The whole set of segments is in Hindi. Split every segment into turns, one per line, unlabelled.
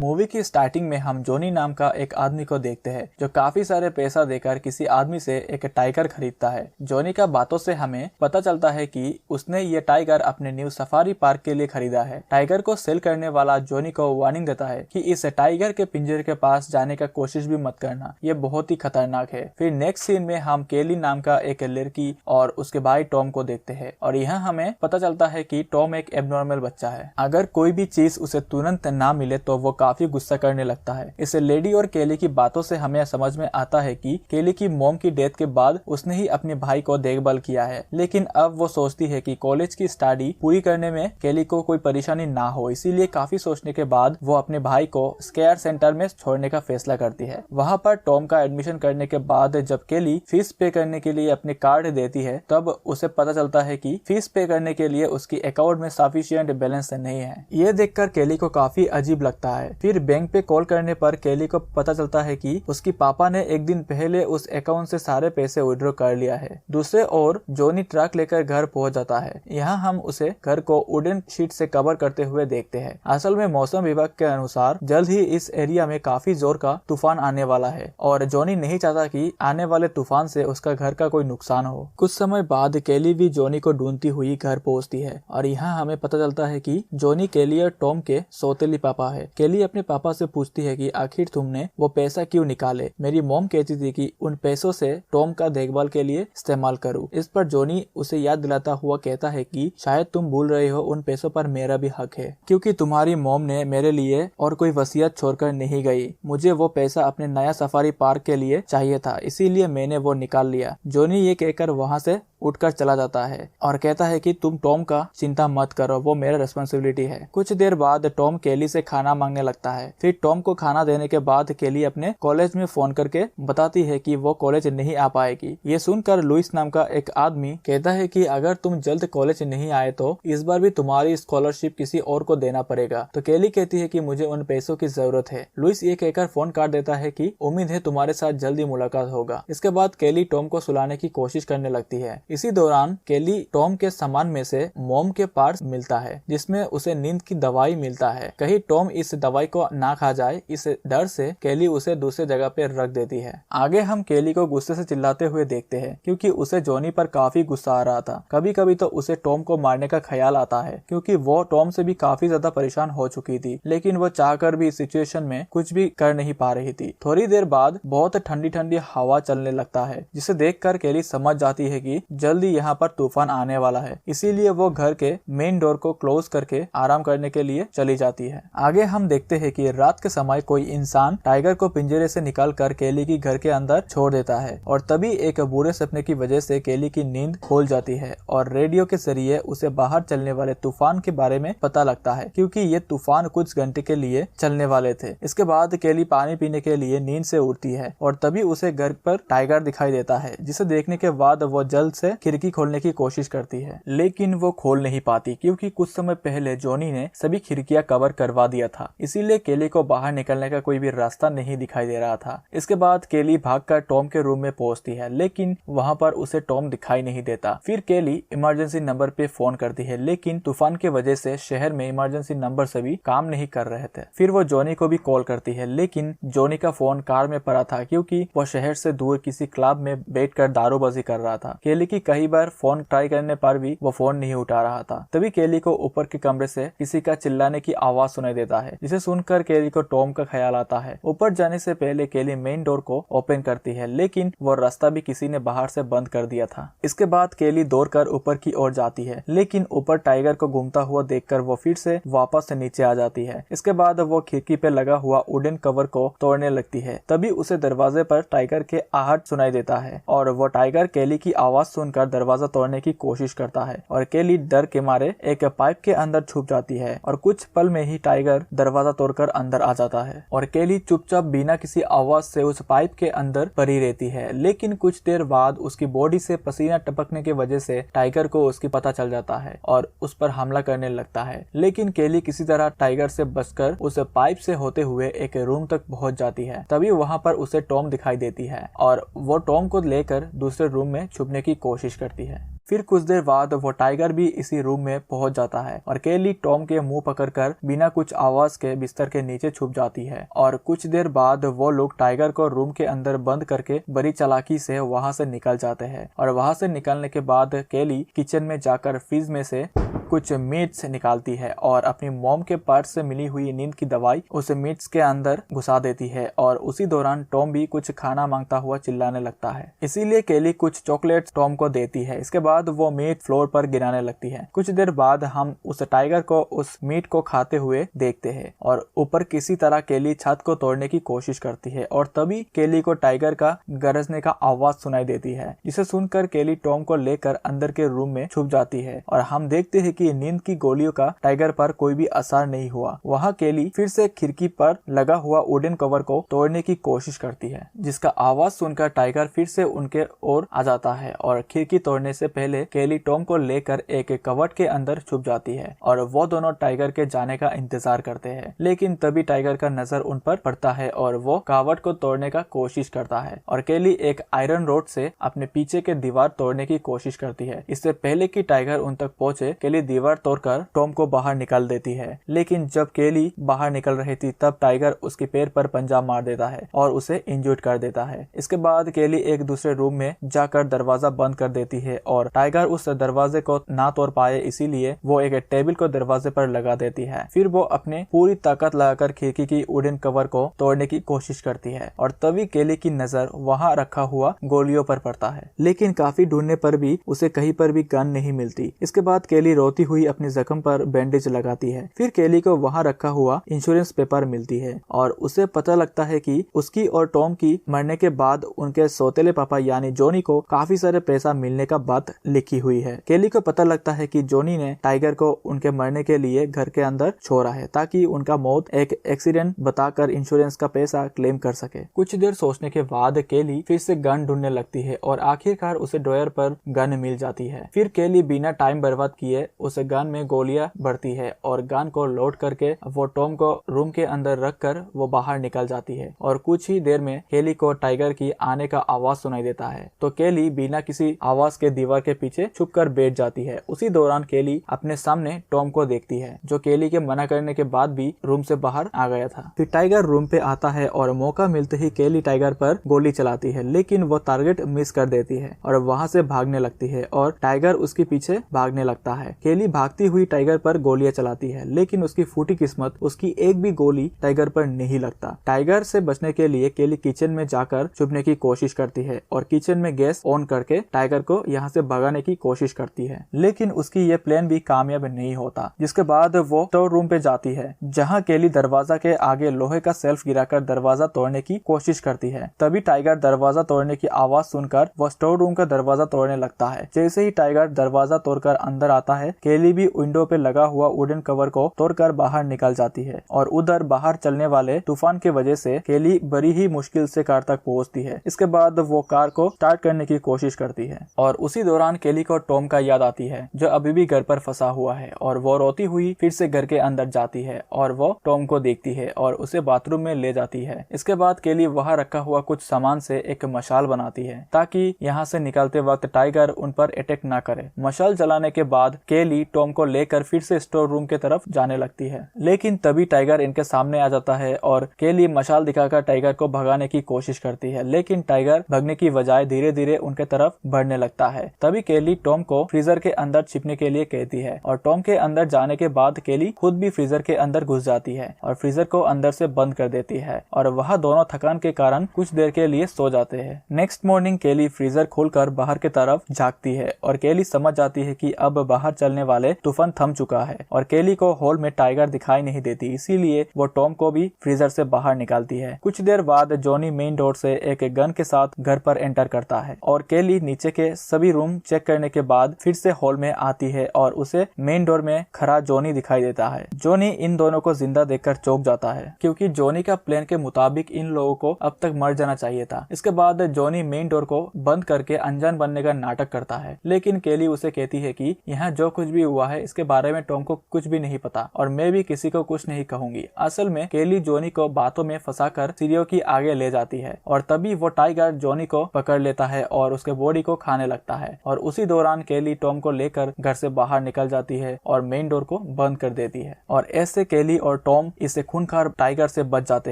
मूवी की स्टार्टिंग में हम जॉनी नाम का एक आदमी को देखते हैं जो काफी सारे पैसा देकर किसी आदमी से एक टाइगर खरीदता है। जॉनी का बातों से हमें पता चलता है कि उसने ये टाइगर अपने न्यू सफारी पार्क के लिए खरीदा है। टाइगर को सेल करने वाला जॉनी को वार्निंग देता है कि इस टाइगर के पिंजरे के पास जाने का कोशिश भी मत करना, ये बहुत ही खतरनाक है। फिर नेक्स्ट सीन में हम केली नाम का एक लड़की और उसके भाई टॉम को देखते हैं और यहाँ हमें पता चलता है कि टॉम एक एबनॉर्मल बच्चा है। अगर कोई भी चीज उसे तुरंत ना मिले तो वो काफी गुस्सा करने लगता है। इस लेडी और केली की बातों से हमें समझ में आता है कि केली की मॉम की डेथ के बाद उसने ही अपने भाई को देखभाल किया है, लेकिन अब वो सोचती है कि कॉलेज की स्टडी पूरी करने में केली को कोई परेशानी ना हो, इसीलिए काफी सोचने के बाद वो अपने भाई को स्केयर सेंटर में छोड़ने का फैसला करती है। वहाँ पर टॉम का एडमिशन करने के बाद जब केली फीस पे करने के लिए अपने कार्ड देती है तब उसे पता चलता है कि फीस पे करने के लिए उसकी अकाउंट में सफिशिएंट बैलेंस नहीं है। ये देखकर केली को काफी अजीब लगता है। फिर बैंक पे कॉल करने पर केली को पता चलता है कि उसकी पापा ने एक दिन पहले उस अकाउंट से सारे पैसे विड्रॉ कर लिया है। दूसरे ओर जॉनी ट्रक लेकर घर पहुंच जाता है। यहाँ हम उसे घर को वुडन शीट से कवर करते हुए देखते हैं। असल में मौसम विभाग के अनुसार जल्द ही इस एरिया में काफी जोर का तूफान आने वाला है और जॉनी नहीं चाहता कि आने वाले तूफान से उसका घर का कोई नुकसान हो। कुछ समय बाद केली भी जॉनी को ढूंढती हुई घर पहुंचती है और यहाँ हमें पता चलता है कि जॉनी केली और टॉम के सौतेली पापा है। केली अपने पापा से पूछती है कि आखिर तुमने वो पैसा क्यों निकाले? मेरी मॉम कहती थी कि उन पैसों से टॉम का देखभाल के लिए इस्तेमाल करूं। इस पर जॉनी उसे याद दिलाता हुआ कहता है कि शायद तुम भूल रहे हो, उन पैसों पर मेरा भी हक है क्योंकि तुम्हारी मॉम ने मेरे लिए और कोई वसीयत छोड़कर नहीं गई। मुझे वो पैसा अपने नया सफारी पार्क के लिए चाहिए था, इसीलिए मैंने वो निकाल लिया। जॉनी ये कहकर वहाँ से उठकर चला जाता है और कहता है कि तुम टॉम का चिंता मत करो, वो मेरा रिस्पॉन्सिबिलिटी है। कुछ देर बाद टॉम केली से खाना मांगने लगता है। फिर टॉम को खाना देने के बाद केली अपने कॉलेज में फोन करके बताती है कि वो कॉलेज नहीं आ पाएगी। ये सुनकर लुइस नाम का एक आदमी कहता है कि अगर तुम जल्द कॉलेज नहीं आए तो इस बार भी तुम्हारी स्कॉलरशिप किसी और को देना पड़ेगा। तो केली कहती है कि मुझे उन पैसों की जरूरत है। लुइस ये कहकर फोन काट देता है कि उम्मीद है तुम्हारे साथ जल्दी मुलाकात होगा। इसके बाद केली टॉम को सुलाने की कोशिश करने लगती है। इसी दौरान केली टॉम के सामान में से मॉम के पार्ट्स मिलता है जिसमें उसे नींद की दवाई मिलता है। कहीं टॉम इस दवाई को ना खा जाए, इस डर से केली उसे दूसरे जगह पे रख देती है। आगे हम केली को गुस्से से चिल्लाते हुए देखते हैं क्योंकि उसे जॉनी पर काफी गुस्सा आ रहा था। कभी कभी तो उसे टॉम को मारने का ख्याल आता है क्योंकि वो टॉम से भी काफी ज्यादा परेशान हो चुकी थी, लेकिन वो चाहकर भी इस सिचुएशन में कुछ भी कर नहीं पा रही थी। थोड़ी देर बाद बहुत ठंडी ठंडी हवा चलने लगता है जिसे देखकर केली समझ जाती है कि जल्दी यहाँ पर तूफान आने वाला है, इसीलिए वो घर के मेन डोर को क्लोज करके आराम करने के लिए चली जाती है। आगे हम देखते हैं कि रात के समय कोई इंसान टाइगर को पिंजरे से निकालकर केली की घर के अंदर छोड़ देता है और तभी एक बुरे सपने की वजह से केली की नींद खोल जाती है और रेडियो के जरिए उसे बाहर चलने वाले तूफान के बारे में पता लगता है क्योंकि ये तूफान कुछ घंटे के लिए चलने वाले थे। इसके बाद केली पानी पीने के लिए नींद से उठती है और तभी उसे घर पर टाइगर दिखाई देता है, जिसे देखने के बाद वो जल्द से खिड़की खोलने की कोशिश करती है, लेकिन वो खोल नहीं पाती क्योंकि कुछ समय पहले जॉनी ने सभी खिड़कियां कवर करवा दिया था, इसीलिए केली को बाहर निकलने का कोई भी रास्ता नहीं दिखाई दे रहा था। इसके बाद केली भागकर टॉम के रूम में पहुंचती है, लेकिन वहां पर उसे टॉम दिखाई नहीं देता। फिर केली इमरजेंसी नंबर पे फोन करती है, लेकिन तूफान की वजह से शहर में इमरजेंसी नंबर सभी काम नहीं कर रहे थे। फिर वो जॉनी को भी कॉल करती है, लेकिन जॉनी का फोन कार में पड़ा था क्योंकि वो शहर से दूर किसी क्लब में बैठकर दारूबाजी कर रहा था। केली की कई बार फोन ट्राई करने पर भी वो फोन नहीं उठा रहा था। तभी केली को ऊपर के कमरे से किसी का चिल्लाने की आवाज सुनाई देता है, जिसे सुनकर केली को टॉम का ख्याल आता है। ऊपर जाने से पहले केली मेन डोर को ओपन करती है, लेकिन वो रास्ता भी किसी ने बाहर से बंद कर दिया था। इसके बाद केली दौड़कर ऊपर की ओर जाती है, लेकिन ऊपर टाइगर को घूमता हुआ देखकर वो फिर से वापस से नीचे आ जाती है। इसके बाद वो खिड़की पे लगा हुआ वुडन कवर को तोड़ने लगती है। तभी उसे दरवाजे पर टाइगर के आहट सुनाई देता है और वो टाइगर केली की आवाज सुनकर दरवाजा तोड़ने की कोशिश करता है और केली डर के मारे एक पाइप के अंदर छुप जाती है और कुछ पल में ही टाइगर दरवाजा तोड़कर अंदर आ जाता है और केली चुपचाप बिना किसी आवाज से उस पाइप के अंदर पड़ी रहती है। लेकिन कुछ देर बाद उसकी बॉडी से पसीना टपकने की वजह से टाइगर को उसकी पता चल जाता है और उस पर हमला करने लगता है, लेकिन केली किसी तरह टाइगर से बचकर उस पाइप से होते हुए एक रूम तक पहुंच जाती है। तभी वहां पर उसे टॉम दिखाई देती है और वो टॉम को लेकर दूसरे रूम में छुपने की कोशिश करती है। फिर कुछ देर बाद वो टाइगर भी इसी रूम में पहुंच जाता है और केली टॉम के मुंह पकड़कर बिना कुछ आवाज के बिस्तर के नीचे छुप जाती है। और कुछ देर बाद वो लोग टाइगर को रूम के अंदर बंद करके बड़ी चालाकी से वहां से निकल जाते हैं। और वहां से निकलने के बाद केली किचन में जाकर फ्रिज में से कुछ मीट्स निकालती है और अपनी मॉम के पर्स से मिली हुई नींद की दवाई उस मीट्स के अंदर घुसा देती है। और उसी दौरान टॉम भी कुछ खाना मांगता हुआ चिल्लाने लगता है, इसीलिए केली कुछ चॉकलेट्स टॉम को देती है। इसके बाद वो मीट फ्लोर पर गिराने लगती है। कुछ देर बाद हम उस टाइगर को उस मीट को खाते हुए देखते हैं और ऊपर किसी तरह केली छत को तोड़ने की कोशिश करती है। और तभी केली को टाइगर का गरजने का आवाज सुनाई देती है, जिसे सुनकर केली टॉम को लेकर अंदर के रूम में छुप जाती है। और हम देखते हैं कि नींद की गोलियों का टाइगर पर कोई भी असर नहीं हुआ। वहाँ केली फिर से खिड़की पर लगा हुआ वुडन कवर को तोड़ने की कोशिश करती है, जिसका आवाज सुनकर टाइगर फिर से उनके ओर आ जाता है। और खिड़की तोड़ने से पहले केली टॉम को लेकर एक कवर्ट के अंदर छुप जाती है और वो दोनों टाइगर के जाने का इंतजार करते हैं। लेकिन तभी टाइगर का नजर उन पर पड़ता है और वो कवर्ट को तोड़ने का कोशिश करता है। और केली एक आयरन रोड से अपने पीछे के दीवार तोड़ने की कोशिश करती है। इससे पहले कि टाइगर उन तक पहुंचे, केली दीवार तोड़कर टॉम को बाहर निकाल देती है। लेकिन जब केली बाहर निकल रही थी तब टाइगर उसके पैर पर पंजा मार देता है और उसे इंजर्ड कर देता है। इसके बाद केली एक दूसरे रूम में जाकर दरवाजा बंद कर देती है और टाइगर उस दरवाजे को ना तोड़ पाए इसीलिए वो एक टेबल को दरवाजे पर लगा देती है। फिर वो अपने पूरी ताकत लगाकर खिड़की की वुडन कवर को तोड़ने की कोशिश करती है और तभी केली की नजर वहाँ रखा हुआ गोलियों पर पड़ता है। लेकिन काफी ढूंढने पर भी उसे कहीं पर भी गन नहीं मिलती। इसके बाद केली रोती हुई अपने जख्म पर बैंडेज लगाती है। फिर केली को वहाँ रखा हुआ इंश्योरेंस पेपर मिलती है और उसे पता लगता है कि उसकी और टॉम की मरने के बाद उनके सौतेले पापा यानी जॉनी को काफी सारे पैसा मिलने का बात लिखी हुई है। केली को पता लगता है कि जॉनी ने टाइगर को उनके मरने के लिए घर के अंदर छोड़ा है ताकि उनका मौत एक एक्सीडेंट बताकर इंश्योरेंस का पैसा क्लेम कर सके। कुछ देर सोचने के बाद केली फिर से गन ढूंढने लगती है और आखिरकार उसे ड्रॉयर पर गन मिल जाती है। फिर केली बिना टाइम बर्बाद किए उस गन में गोलियां भरती है और गन को लोड करके वो टॉम को रूम के अंदर रखकर वो बाहर निकल जाती है। और कुछ ही देर में केली को टाइगर की आने का आवाज सुनाई देता है तो केली बिना किसी आवाज के दीवार के पीछे छुपकर बैठ जाती है। उसी दौरान केली अपने सामने टॉम को देखती है जो केली के मना करने के बाद भी रूम से बाहर आ गया था। फिर टाइगर रूम पे आता है और मौका मिलते ही केली टाइगर पर गोली चलाती है, लेकिन वो टारगेट मिस कर देती है और वहाँ से भागने लगती है और टाइगर उसके पीछे भागने लगता है। केली भागती हुई टाइगर पर गोलियां चलाती है, लेकिन उसकी फूटी किस्मत उसकी एक भी गोली टाइगर पर नहीं लगता। टाइगर से बचने के लिए केली किचन में जाकर छुपने की कोशिश करती है और किचन में गैस ऑन करके टाइगर को यहाँ से भगाने की कोशिश करती है, लेकिन उसकी ये प्लान भी कामयाब नहीं होता। जिसके बाद वो स्टोर रूम पे जाती है जहाँ केली दरवाजा के आगे लोहे का सेल्फ गिराकर दरवाजा तोड़ने की कोशिश करती है। तभी टाइगर दरवाजा तोड़ने की आवाज सुनकर वो स्टोर रूम का दरवाजा तोड़ने लगता है। जैसे ही टाइगर दरवाजा तोड़कर अंदर आता है, केली भी विंडो पे लगा हुआ वुडन कवर को तोड़कर बाहर निकल जाती है और उधर बाहर चलने वाले तूफान के वजह से केली बड़ी ही मुश्किल से कार तक पहुंचती है। इसके बाद वो कार को स्टार्ट करने की कोशिश करती है और उसी दौरान केली को टॉम का याद आती है जो अभी भी घर पर फंसा हुआ है और वो रोती हुई फिर से घर के अंदर जाती है और वो टॉम को देखती है और उसे बाथरूम में ले जाती है। इसके बाद केली वहाँ रखा हुआ कुछ सामान से एक मशाल बनाती है ताकि यहाँ से निकलते वक्त टाइगर उन पर अटैक ना करे। मशाल जलाने के बाद केली टॉम को लेकर फिर से स्टोर रूम के तरफ जाने लगती है, लेकिन तभी टाइगर इनके सामने आ जाता है और केली मशाल दिखाकर टाइगर को भगाने की कोशिश करती है, लेकिन टाइगर भगने की बजाय धीरे धीरे उनके तरफ बढ़ने लगता है। तभी केली टॉम को फ्रीजर के अंदर छिपने के लिए कहती है और टॉम के अंदर जाने के बाद केली खुद भी फ्रीजर के अंदर घुस जाती है और फ्रीजर को अंदर से बंद कर देती है और वह दोनों थकान के कारण कुछ देर के लिए सो जाते हैं। नेक्स्ट मॉर्निंग केली फ्रीजर खोलकर बाहर की तरफ झांकती है और केली समझ जाती है कि अब बाहर चलने वाले तूफान थम चुका है और केली को हॉल में टाइगर दिखाई नहीं देती, इसीलिए वो टॉम को भी फ्रीजर से बाहर निकालती है। कुछ देर बाद जॉनी मेन डोर से एक गन के साथ घर पर एंटर करता है और केली नीचे के सभी रूम चेक करने के बाद फिर से हॉल में आती है और उसे मेन डोर में खड़ा जॉनी दिखाई देता है। जॉनी इन दोनों को जिंदा देखकर चौंक जाता है क्योंकि जॉनी का प्लान के मुताबिक इन लोगों को अब तक मर जाना चाहिए था। इसके बाद जॉनी मेन डोर को बंद करके अनजान बनने का नाटक करता है, लेकिन केली उसे कहती है कि यहाँ जो कुछ भी हुआ है इसके बारे में टॉम को कुछ भी नहीं पता और मैं भी किसी को कुछ नहीं कहूंगी। असल में केली जॉनी को बातों में फंसाकर सीढ़ियों की आगे ले जाती है और तभी वो टाइगर जॉनी को पकड़ लेता है और उसके बॉडी को खाने लगता है और उसी दौरान केली टॉम को लेकर घर से बाहर निकल जाती है और मेन डोर को बंद कर देती है और ऐसे केली और टॉम इसे खूंखार टाइगर से बच जाते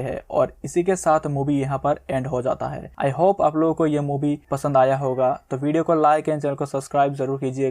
हैं और इसी के साथ मूवी यहाँ पर एंड हो जाता है। आई होप आप लोगों को ये मूवी पसंद आया होगा, तो वीडियो को लाइक एंड चैनल को सब्सक्राइब जरूर कीजिएगा।